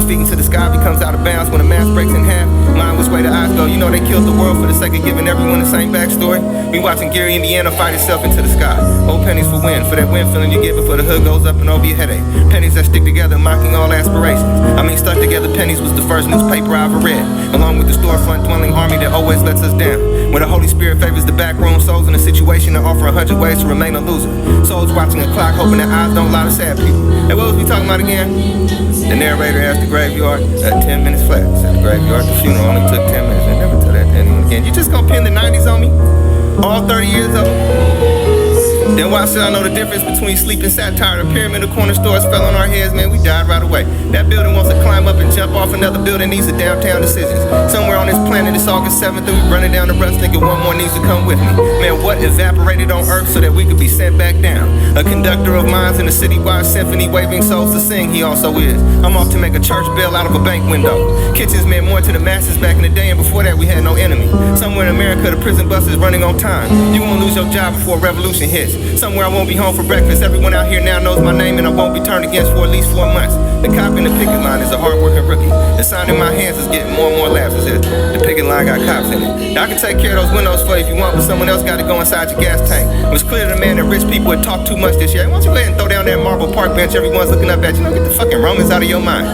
feet into the sky becomes out of bounds when a mass breaks in half. Mind which way the eyes go. You know they killed the world for the sake of giving everyone the same backstory. We watching Gary, Indiana fight itself into the sky. Old pennies for wind, for that wind feeling you get before the hood goes up and over your headache. Pennies that stick together, mocking all aspirations. I mean, stuck together pennies was the first newspaper I ever read, along with the storefront dwelling army that always lets us down. Where the Holy Spirit favors the backroom souls in a situation that offer 100 ways to remain a loser. Souls watching a clock, hoping that eyes don't lie to sad people. And what was we talking about again? The narrator asked the graveyard, 10 minutes flat. Said the graveyard, the funeral only took 10 minutes. And never tell that to anyone again. You just gonna pin the 90s on me? All 30 years of it? Then why should I know the difference between sleeping satire and pyramid of corner stores fell on our heads, man? We died right away. That building wants to climb up and jump off another building, needs a downtown decisions. Somewhere on this planet it's August 7th and we running down the rust thinking one more needs to come with me. Man, what evaporated on earth so that we could be sent back down? A conductor of minds in a citywide symphony, waving souls to sing, he also is. I'm off to make a church bell out of a bank window. Kitchens meant more to the masses back in the day, and before that we had no enemy. Somewhere in America the prison bus is running on time. You won't lose your job before revolution hits. Somewhere I won't be home for breakfast. Everyone out here now knows my name and I won't be turned against for at least 4 months. The cop in the picket line is a hard-working rookie. The sign in my hands is getting more and more laughs. It says, the picket line got cops in it. Now I can take care of those windows for you if you want, but someone else got to go inside your gas tank. It was clear to the man that rich people had talked too much this year. Hey, why don't you go ahead and throw down that marble park bench everyone's looking up at you? Get the fucking Romans out of your mind.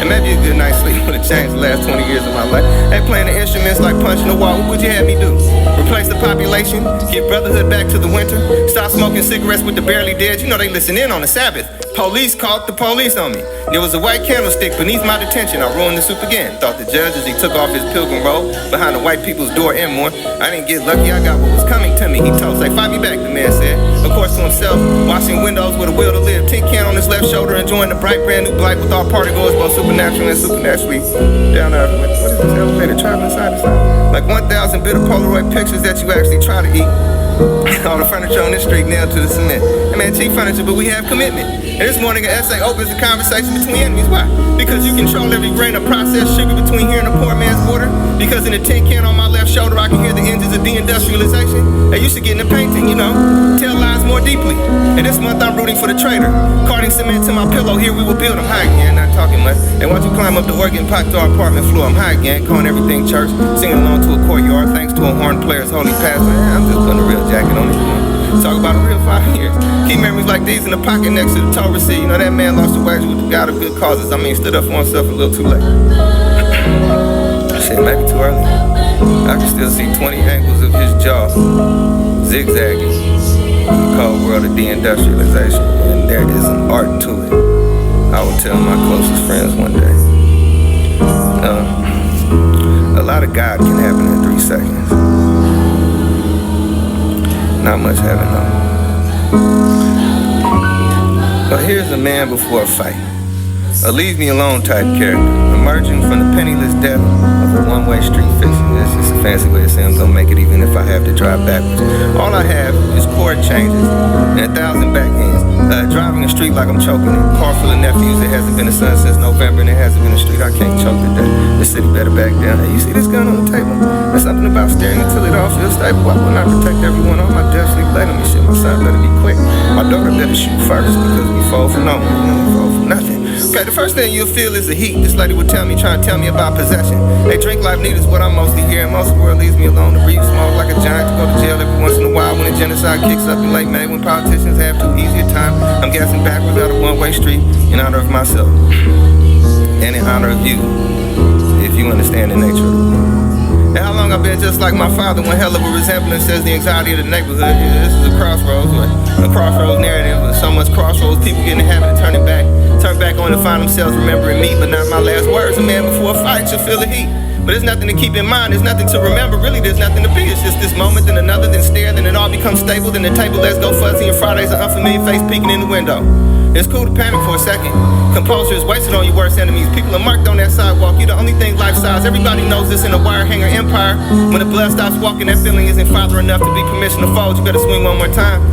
And maybe a good night's sleep would have changed the last 20 years of my life. Hey, playing the instruments like punching the wall, what would you have me do? Replace the population, give brotherhood back to the winter, stop smoking cigarettes with the barely dead. You know they listen in on the Sabbath. Police called the police on me. There was a white candlestick beneath my detention. I ruined the soup again. Thought the judge as he took off his pilgrim robe behind the white people's door and more. I didn't get lucky, I got what was coming to me. He told, say, fight me back, the man said. Of course to himself, washing windows with a will to live. Tin can on his left shoulder, enjoying the bright brand new blight with all partygoers, both supernatural and supernaturally. Down there, what is this elevator traveling side to side? Like 1,000 bitter Polaroid pictures that you actually try to eat. All the furniture on this street nailed to the cement. Hey man, cheap furniture, but we have commitment. And this morning an essay opens a conversation between enemies. Why? Because you control every grain of processed sugar between here and the poor man's border. Because in the tin can on my left shoulder I can hear the engines of deindustrialization. Hey, you should get in the painting, you know, tell lies more deeply. And this month I'm rooting for the traitor. Carting cement to my pillow, here we will build. I'm high again, not talking much. And once you climb up the organ pot to our apartment floor, I'm high again, calling everything church, singing along to a courtyard, thanks to a horn player's holy pastor. I'm just putting a real jacket on it. Talk about a real 5 years. Keep memories like these in the pocket next to the toll receipt. You know that man lost the wager with the God of good causes. I mean, stood up for himself a little too late. Shit, maybe too early. I can still see 20 angles of his jaw zigzagging in the cold world of deindustrialization. And there is an art to it. I will tell my closest friends one day. A lot of God can happen in 3 seconds. Not much heaven though. But here's a man before a fight. A leave me alone type character, emerging from the penniless depth of a one-way street fixing. That's just a fancy way of saying I'm gonna make it even if I have to drive backwards. All I have is chord changes and 1,000 back ends. Driving a street like I'm choking it. Car full of nephews, there hasn't been a sun since November, and there hasn't been a street I can't choke today. The city better back down. Hey, you see this gun on the table? There's something about staring until it all feels stable. I will not protect everyone on my death sleep. Let me shit. My son better be quick. My daughter better shoot first because we fall for no one. We fall for nothing. Okay, the first thing you'll feel is the heat. This lady would tell me, trying to tell me about possession. Hey, drink life need is what I'm mostly hearing. Most of the world leaves me alone to breathe smoke like a giant, to go to jail every once in a while when a genocide kicks up in late May, when politicians have too easy a time. I'm gassing backwards out of one-way street in honor of myself and in honor of you, if you understand the nature of the world. And how long I've been just like my father, one hell of a resemblance says the anxiety of the neighborhood. Yeah, this is a crossroads narrative with so much crossroads, people get in the habit of turn back on to find themselves remembering me, but not my last words. A man before a fight should feel the heat. But there's nothing to keep in mind, there's nothing to remember, really there's nothing to be. It's just this moment, then another, then stare, then it all becomes stable, then the table lets go fuzzy, and Friday's an unfamiliar face peeking in the window. It's cool to panic for a second. Composure is wasted on your worst enemies. People are marked on that sidewalk, you're the only thing life-size. Everybody knows this in a wire hanger empire. When the blood stops walking, that feeling isn't father enough to be permission to fold. You better swing one more time.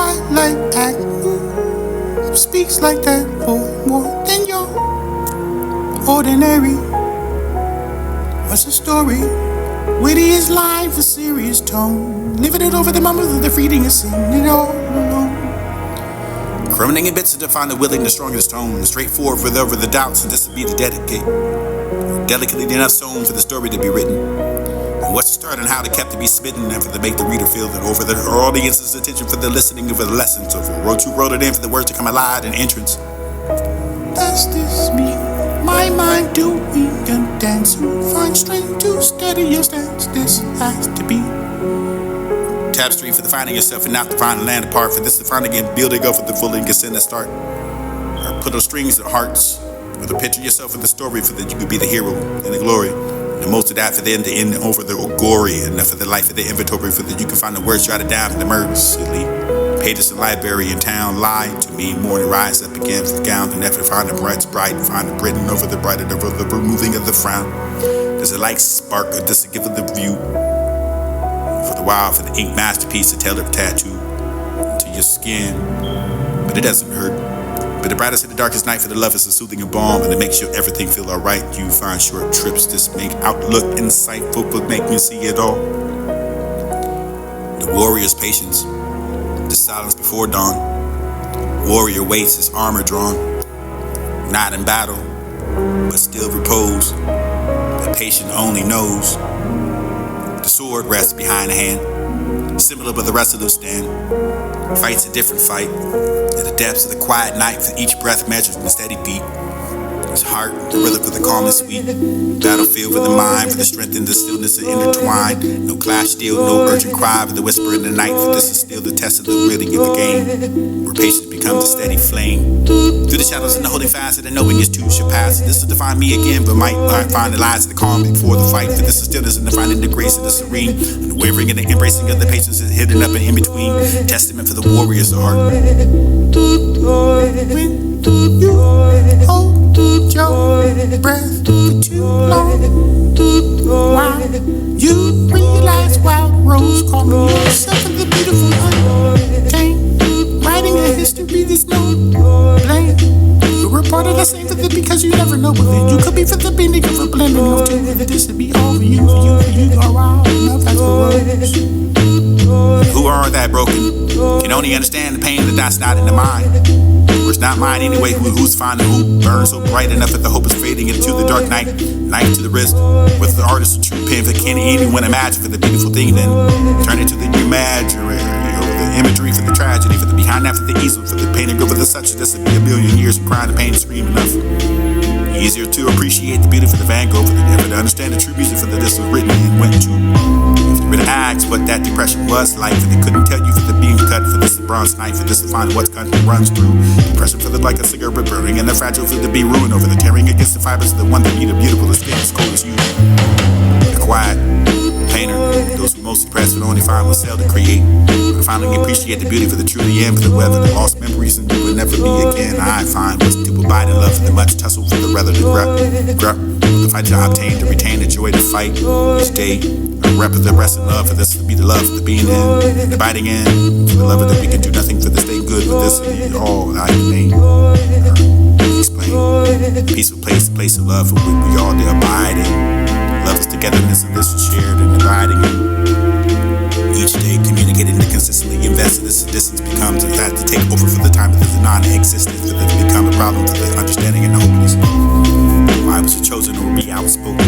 Twilight act speaks like that for more than your ordinary. What's the story? Witty is live, a serious tone. Living it over the moment of the reading and singing it all alone. Crumblings in bits to define the willing, the strongest tone. Straightforward for over the doubts, and this would be the dedicate. Delicately enough sewn for the story to be written. And what's the start and how to kept to be smitten, and for to make the reader feel that over the audience's attention for the listening of the lessons. So for wrote it in for the words to come alive in entrance. Does this mean my mind doing and dancing? Find strength to steady your stance. This has to be tapestry for the finding yourself and not to find the land apart. For this to find again, building up for the full and consent to start. Or put those strings in hearts. With a picture yourself in the story for that you could be the hero and the glory. And most of that for then to end over the glory. And for the life of the inventory for that you can find the words jotted down for the mercilessly. Pages in library in town lie to me. Morning rise up again for the gown and effort find the bright, find the Britain over the bright and over the removing of the frown. Does it like spark or does it give it the view? For the while, for the ink masterpiece to tell of tattoo to your skin, but it doesn't hurt. But the brightest and the darkest night for the love is a soothing and balm, and it makes you everything feel alright. You find short trips, this make outlook insightful, but make me see it all. The warrior's patience, the silence before dawn. Warrior waits his armor drawn, not in battle, but still repose. The patient only knows. The sword rests behind the hand, similar but the rest of them stand. Fight's a different fight. At the depths of the quiet night, for each breath measured in a steady beat. His heart, the rhythm for the calm and sweet. Battlefield for the mind, for the strength and the stillness are intertwined. No clash still, no urgent cry, but the whisper in the night. For this is still the test of the reeling of the game, where patience becomes a steady flame. Through the shadows and the holding fast, and the knowing is too shall pass. This will define me again, but might find the lies of the calm before the fight. For this is stillness and the finding the grace of the serene, and the wavering and the embracing of the patience is hidden up and in between. Testament for the warrior's heart. When you hold your breath for too long, while you realize wild rose calling yourself in the beautiful untamed, writing a history there's no blame. You're a part of the same for the because you never know whether you could be for the beginning of a blending of two. This would be all for you, are wild enough as the rose. Who are that broken? Can only understand the pain that's not in the mind. Or it's not mine anyway. Who's finding who burns so bright enough that the hope is fading into the dark night. Knife to the wrist, with the artist's true pen. For can anyone imagine for the beautiful thing, then turn it to the imaginary, the imagery for the tragedy, for the behind that for the easel, for the pain and grip of the such. This would be a million years of crying and pain and scream enough. Easier to appreciate the beauty for the Van Gogh, for the never to understand the true music for the this was written and went to. If you were to ask what that depression was like, for they couldn't tell you for the beam cut, for this the bronze knife, for this to find what country runs through. Depression for the like a cigarette burning, and the fragile for the be ruined over the tearing against the fibers of the one that need a beautiful escape as cold as you. The quiet painter, those who most depressed would only find what's to create. But finally appreciate the beauty for the truly end, for the weather, the lost memories, and you will never be again. I find what's to abide in love for the much tussle for the rather than the fight to obtain, to retain the joy to fight each day. A rep of the rest of love, for this to be the love, for the being in, the biting in, for the love that we can do nothing for the stay good, but this will be all I can name or explain. Peaceful place, place of love, for we all dare abide in. Love is togetherness, and this is shared and dividing. Each day communicating the consistently invested, this distance becomes a fact to take over for the time of the non-existence, for it to become a problem for the understanding and the hopeless. Why was it chosen or be outspoken?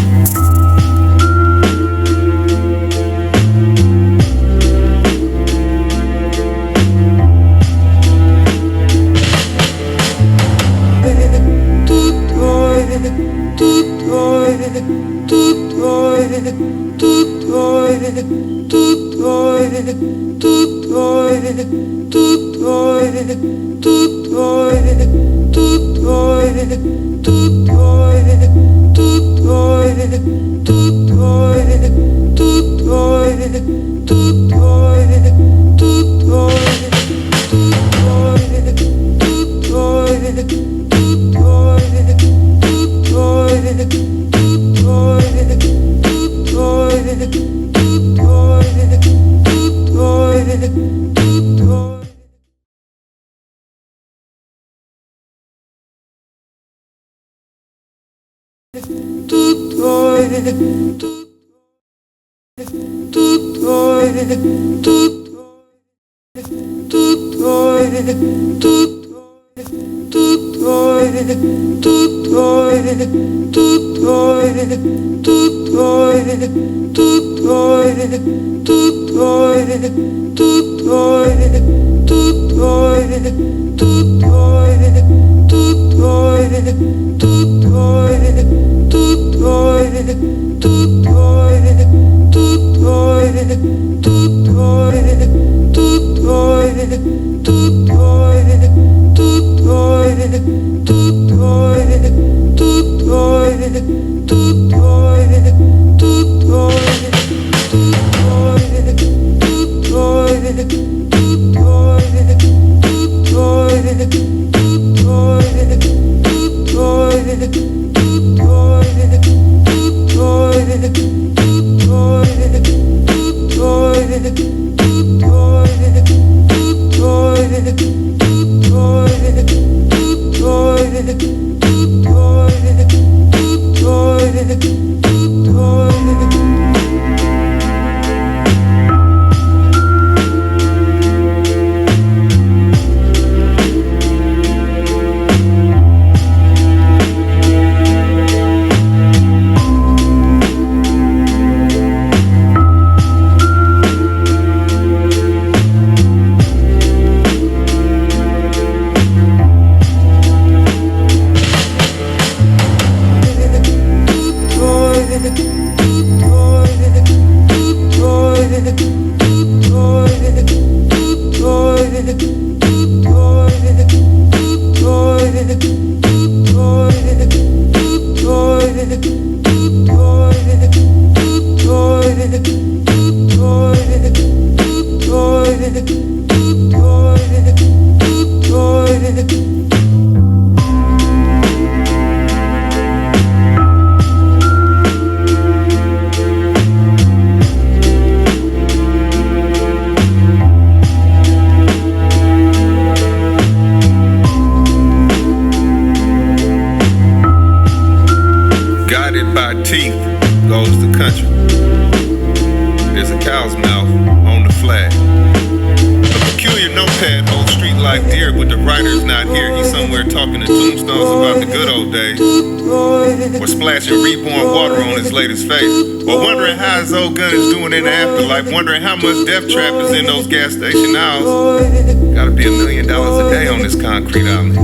Guided by teeth goes the country. There's a cow's mouth on the flag. A peculiar notepad holds street life dear, but the writer's not here. He's somewhere talking to tombstones about the good old days, or splashing reborn water on his latest face, or wondering how his old gun is doing in the afterlife, wondering how much death trap is in those gas station aisles. Gotta be $1 million a day on this concrete island.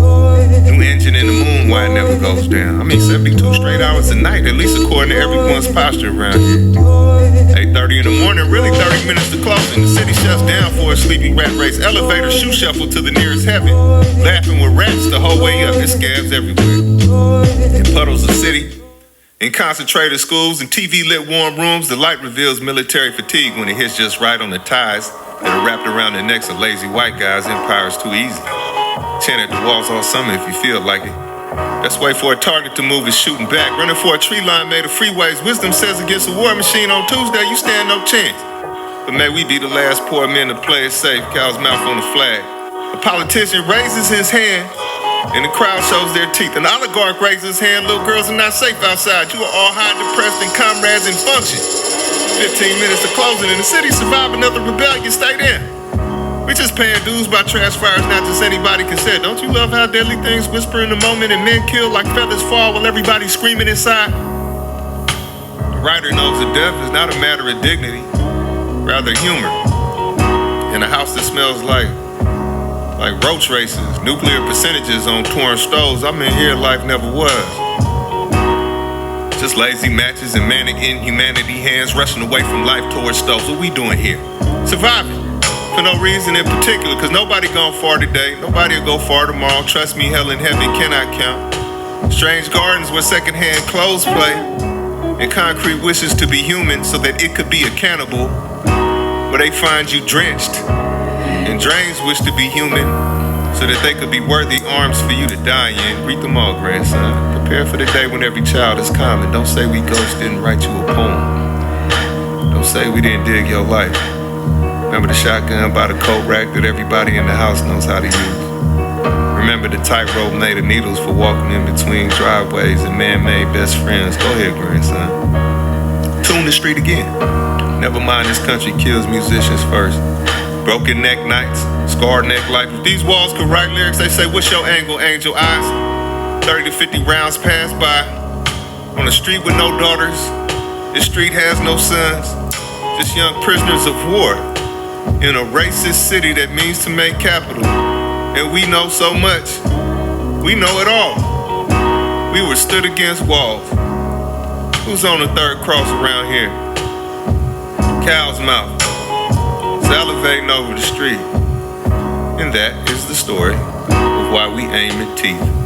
New engine in the moon, why it never goes down. I mean, 72 straight hours a night, at least according to everyone's posture around here. 8:30 in the morning, really 30 minutes to closing. The city shuts down for a sleepy rat race. Elevator shoe shuffle to the nearest heaven. Laughing with rats the whole way up. There's scabs everywhere. In puddles of city, in concentrated schools and TV-lit warm rooms, the light reveals military fatigue when it hits just right on the ties that are wrapped around the necks of lazy white guys. Empire's too easy. Chant at the walls all summer if you feel like it. Let's wait for a target to move is shooting back. Running for a tree line made of freeways. Wisdom says against a war machine on Tuesday, you stand no chance. But may we be the last poor men to play it safe. Cow's mouth on the flag. A politician raises his hand, and the crowd shows their teeth. An oligarch raises his hand. Little girls are not safe outside. You are all high, depressed, and comrades in function. 15 minutes to closing, and the city survived another rebellion. Stay there. We just paying dues by trash fires, not just anybody can say. Don't you love how deadly things whisper in the moment and men kill like feathers fall while everybody's screaming inside? The writer knows that death is not a matter of dignity, rather humor. In a house that smells like roach races, nuclear percentages on torn stoves, I'm in here life never was. Just lazy matches and manic inhumanity hands rushing away from life towards stoves. What we doing here? Surviving. For no reason in particular, cause nobody gone far today, nobody will go far tomorrow. Trust me, hell and heaven cannot count. Strange gardens where secondhand clothes play, and concrete wishes to be human so that it could be a cannibal, where they find you drenched, and drains wish to be human so that they could be worthy arms for you to die in. Greet them all, grandson. Prepare for the day when every child is common. Don't say we ghosts didn't write you a poem. Don't say we didn't dig your life. Remember the shotgun by the coat rack that everybody in the house knows how to use. Remember the tightrope made of needles for walking in between driveways and man-made best friends. Go ahead, grandson. the street again. Never mind, this country kills musicians first. Broken neck nights, scarred neck life. If these walls could write lyrics, they say, what's your angle, angel eyes? 30 to 50 rounds pass by. On a street with no daughters, this street has no sons. Just young prisoners of war in a racist city that means to make capital. And we know so much. We know it all. We were stood against walls. Who's on the third cross around here? Cow's mouth, salivating over the street. And that is the story of why we aim at teeth.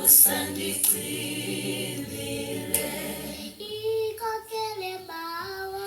Usandicilile ikokele bawo